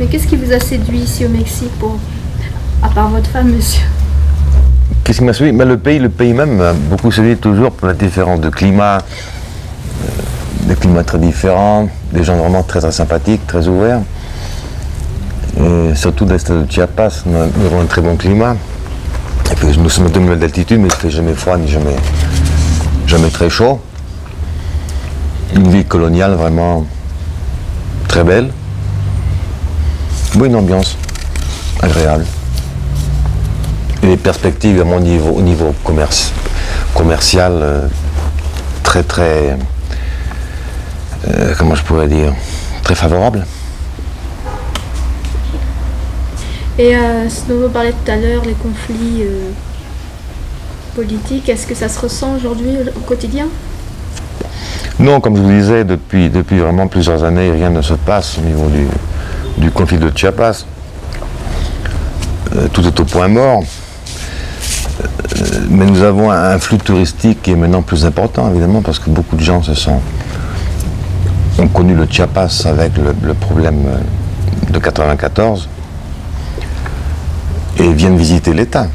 Mais qu'est-ce qui vous a séduit ici au Mexique, à part votre femme, monsieur? Qu'est-ce qui m'a séduit? Le pays même m'a beaucoup séduit toujours pour la différence de climat, des climats très différents, des gens vraiment très, très sympathiques, très ouverts. Et surtout dans l'est de Chiapas, nous avons un très bon climat. Et puis nous sommes à 2000 d'altitude, mais il ne fait jamais froid ni jamais très chaud. Une ville coloniale vraiment très belle. Oui, une ambiance agréable. Et les perspectives à mon niveau, au niveau commercial, très très, comment je pourrais dire, très favorables. Et ce dont vous parliez tout à l'heure, les conflits politiques, est-ce que ça se ressent aujourd'hui au quotidien? Non, comme je vous disais, depuis vraiment plusieurs années, rien ne se passe au niveau du conflit de Chiapas. Tout est au point mort. Mais nous avons un flux touristique qui est maintenant plus important, évidemment, parce que beaucoup de gens ont connu le Chiapas avec le problème de 94 et viennent visiter l'État.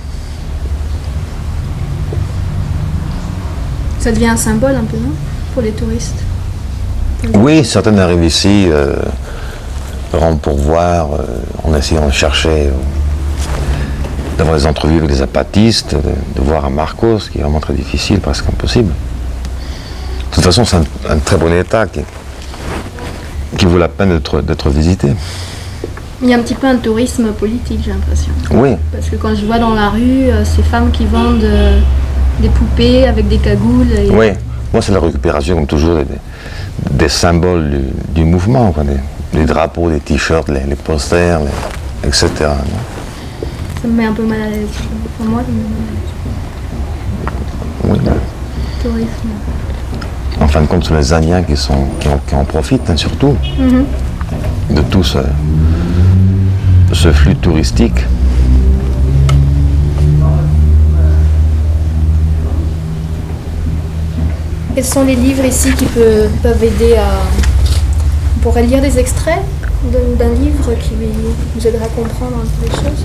Ça devient un symbole un peu, non? Pour les touristes? Oui, certaines arrivent ici, rendent pour voir, en essayant de chercher, d'avoir des entrevues avec des zapatistes, de voir à Marcos, qui est vraiment très difficile, presque impossible. De toute façon, c'est un très bon état qui vaut la peine d'être visité. Il y a un petit peu un tourisme politique, j'ai l'impression. Oui. Parce que quand je vois dans la rue ces femmes qui vendent des poupées avec des cagoules. Oui, moi c'est la récupération, comme toujours, des symboles du mouvement, quoi, les drapeaux, les t-shirts, les posters, etc. Ça me met un peu mal à l'aise. Pour moi, ça me met mal à l'aise. Oui. Tourisme. En fin de compte, ce sont les Indiens qui en profitent, hein, surtout, de tout ce flux touristique. Quels sont les livres ici qui peuvent aider à... On pourrait lire des extraits d'un livre qui vous aidera à comprendre un peu les choses?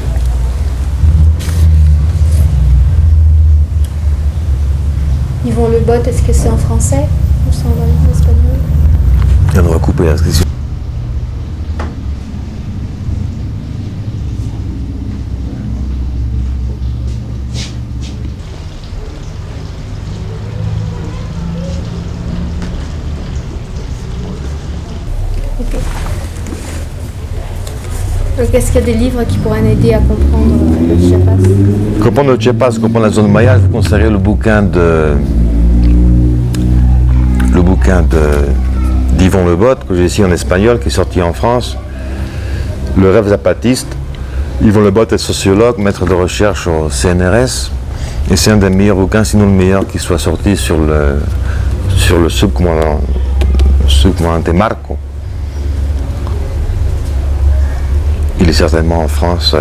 Yvon Le Botte, est-ce que c'est en français ou c'est en espagnol? On va couper l'inscription. Ok. Donc est-ce qu'il y a des livres qui pourraient m'aider à comprendre le Chiapas? Comprendre le Chiapas, comprendre la zone maya, je vous conseillerais le bouquin d'Yvon Le Botte, que j'ai ici en espagnol, qui est sorti en France, Le rêve zapatiste. Yvon Le Botte est sociologue, maître de recherche au CNRS, et c'est un des meilleurs bouquins, sinon le meilleur, qui soit sorti sur le subcomandante Marco. Il est certainement en France.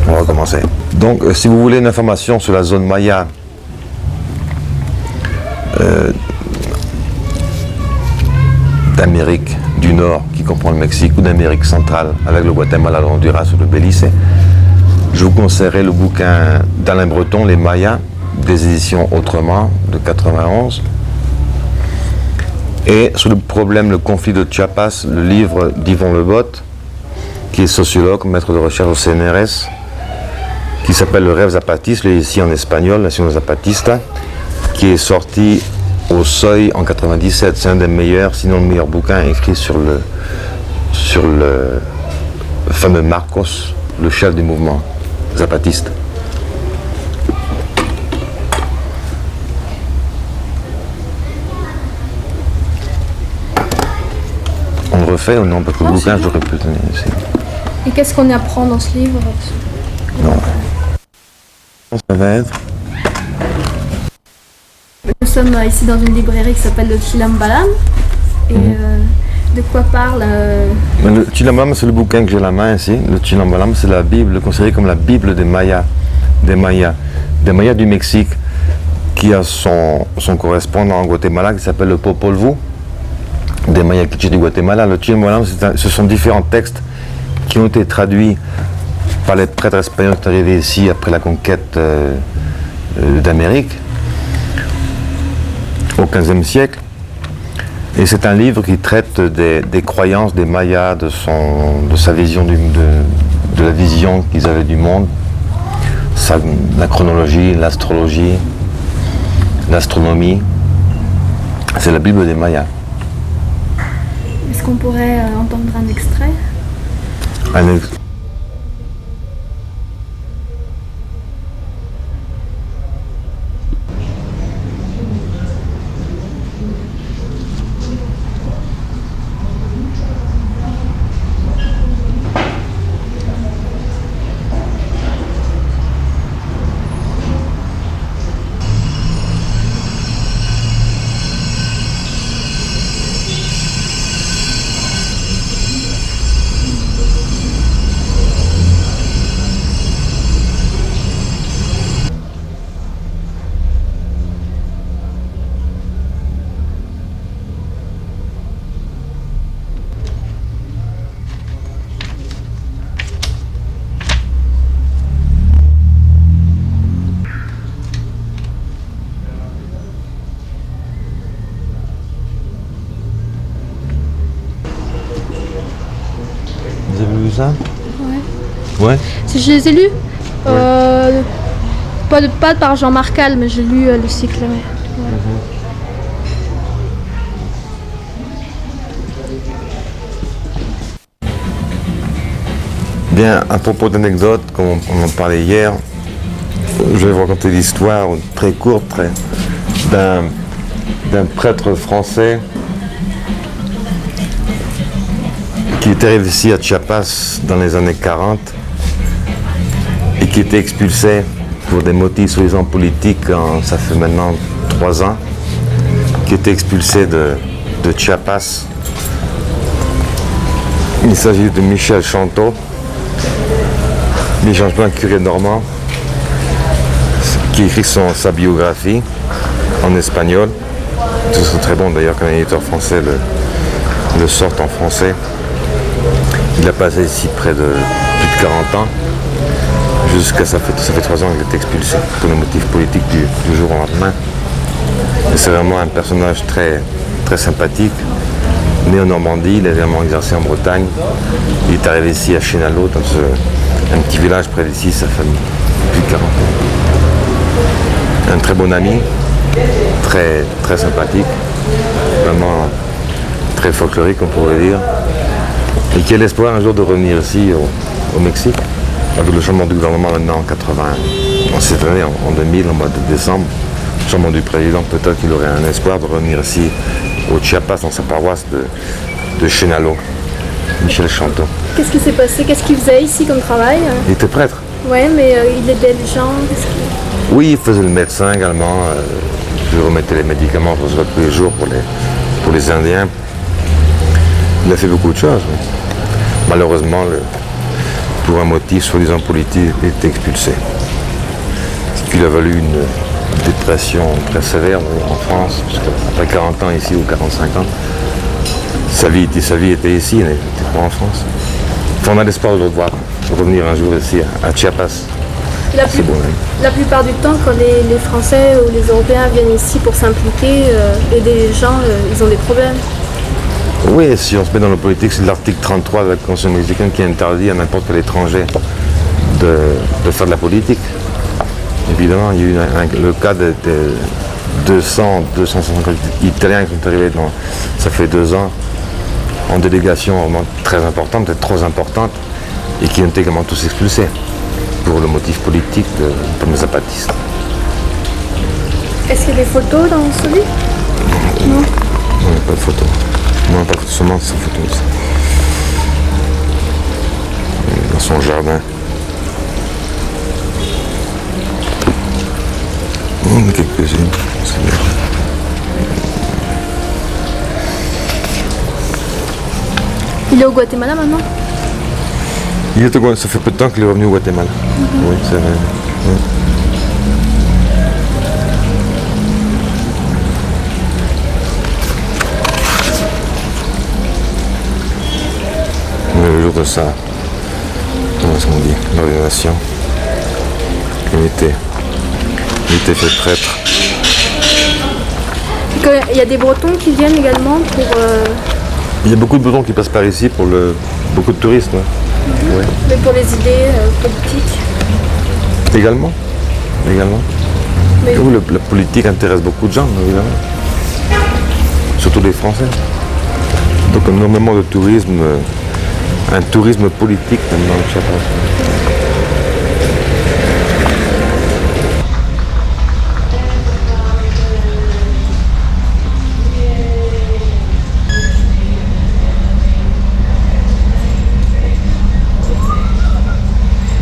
On va recommencer. Donc, si vous voulez une information sur la zone maya, d'Amérique du Nord, qui comprend le Mexique, ou d'Amérique centrale, avec le Guatemala, le Honduras ou le Belize, je vous conseillerais le bouquin d'Alain Breton, Les Mayas, des éditions Autrement, de 91. Et sur le problème, le conflit de Chiapas, le livre d'Yvon Le Botte, qui est sociologue, maître de recherche au CNRS, qui s'appelle Le rêve zapatiste, ici en espagnol, Nación Zapatista, qui est sorti au Seuil en 97. C'est un des meilleurs, sinon le meilleur bouquin écrit sur le fameux Marcos, le chef du mouvement zapatiste. On le refait ou non? Parce que le bouquin, j'aurais pu le tenir ici. Et qu'est-ce qu'on apprend dans ce livre? Non. Ça va être. Nous sommes ici dans une librairie qui s'appelle le Chilambalam. Et de quoi parle Le Chilambalam, c'est le bouquin que j'ai à la main ici. Le Chilambalam, c'est la Bible, considérée comme la Bible des Mayas. Des Mayas du Mexique, qui a son correspondant en Guatemala qui s'appelle le Popol Vuh. des Mayas Quiché du Guatemala. Le Chimalhuacán, ce sont différents textes qui ont été traduits par les prêtres espagnols qui sont arrivés ici après la conquête d'Amérique au XVe siècle. Et c'est un livre qui traite des croyances des Mayas, de sa vision de la vision qu'ils avaient du monde, la chronologie, l'astrologie, l'astronomie. C'est la Bible des Mayas. Est-ce qu'on pourrait entendre un extrait? Vous avez lu ça? Ouais. Ouais. Je les ai lus. Pas par Jean Marcal, mais j'ai lu le cycle. Ouais. Bien, à propos d'anecdotes, comme on en parlait hier, je vais vous raconter l'histoire très courte d'un prêtre français qui était arrivé ici à Chiapas dans les années 40 et qui était expulsé pour des motifs soi-disant politiques, ça fait maintenant 3 ans, qui était expulsé de Chiapas. Il s'agit de Michel Chanteau, un curé normand, qui écrit sa biographie en espagnol. Ce serait très bon d'ailleurs qu'un éditeur français le sorte en français. Il a passé ici près de plus de 40 ans, jusqu'à ça fait 3 ans qu'il est expulsé pour les motifs politiques du jour au lendemain. Et c'est vraiment un personnage très, très sympathique. Né en Normandie, il a également exercé en Bretagne. Il est arrivé ici à Chenalot, dans un petit village près d'ici, sa famille, plus de 40 ans. Un très bon ami, très, très sympathique, vraiment très folklorique, on pourrait dire. Et qui a l'espoir un jour de revenir ici au Mexique, avec le changement du gouvernement maintenant en cette année, en 2000, au mois de décembre, le changement du président, peut-être qu'il aurait un espoir de revenir ici au Chiapas, dans sa paroisse de Chenalot, Michel Chanteau. Qu'est-ce qui s'est passé? Qu'est-ce qu'il faisait ici comme travail? Il était prêtre. Ouais, mais il aidait les gens. Oui, il faisait le médecin également, il remettait les médicaments tous les jours pour les Indiens. Il a fait beaucoup de choses. Malheureusement, pour un motif soi-disant politique, il était expulsé. Ce qui lui a valu une dépression très sévère en France, puisque après 40 ans ici, ou 45 ans, sa vie était ici, elle n'était pas en France. Enfin, on a l'espoir de le voir, de revenir un jour ici à Chiapas. La plupart du temps, quand les Français ou les Européens viennent ici pour s'impliquer, aider les gens, ils ont des problèmes. Oui, si on se met dans la politique, c'est l'article 33 de la Constitution mexicaine qui interdit à n'importe quel étranger de faire de la politique. Évidemment, il y a eu le cas de 250 Italiens qui sont arrivés, ça fait 2 ans, en délégation vraiment très importante, peut-être trop importante, et qui ont été également tous expulsés pour le motif politique comme les zapatistes. Est-ce qu'il y a des photos dans ce livre? Non. Non, il n'y a pas de photos. Non, pas seulement sans photos. Dans son jardin. On a quelques-unes. Il est au Guatemala maintenant? Ça fait peu de temps qu'il est revenu au Guatemala. Oui, c'est vrai. Oui. ça. Comment est-ce qu'on dit? L'ordination. Unité. Unité fait prêtre. Il y a des Bretons qui viennent également pour... Il y a beaucoup de Bretons qui passent par ici pour beaucoup de touristes. Ouais. Ouais. Mais pour les idées politiques. Également. Mais... Où la politique intéresse beaucoup de gens, évidemment. Surtout les Français. Donc énormément de tourisme, un tourisme politique maintenant, je sais pas.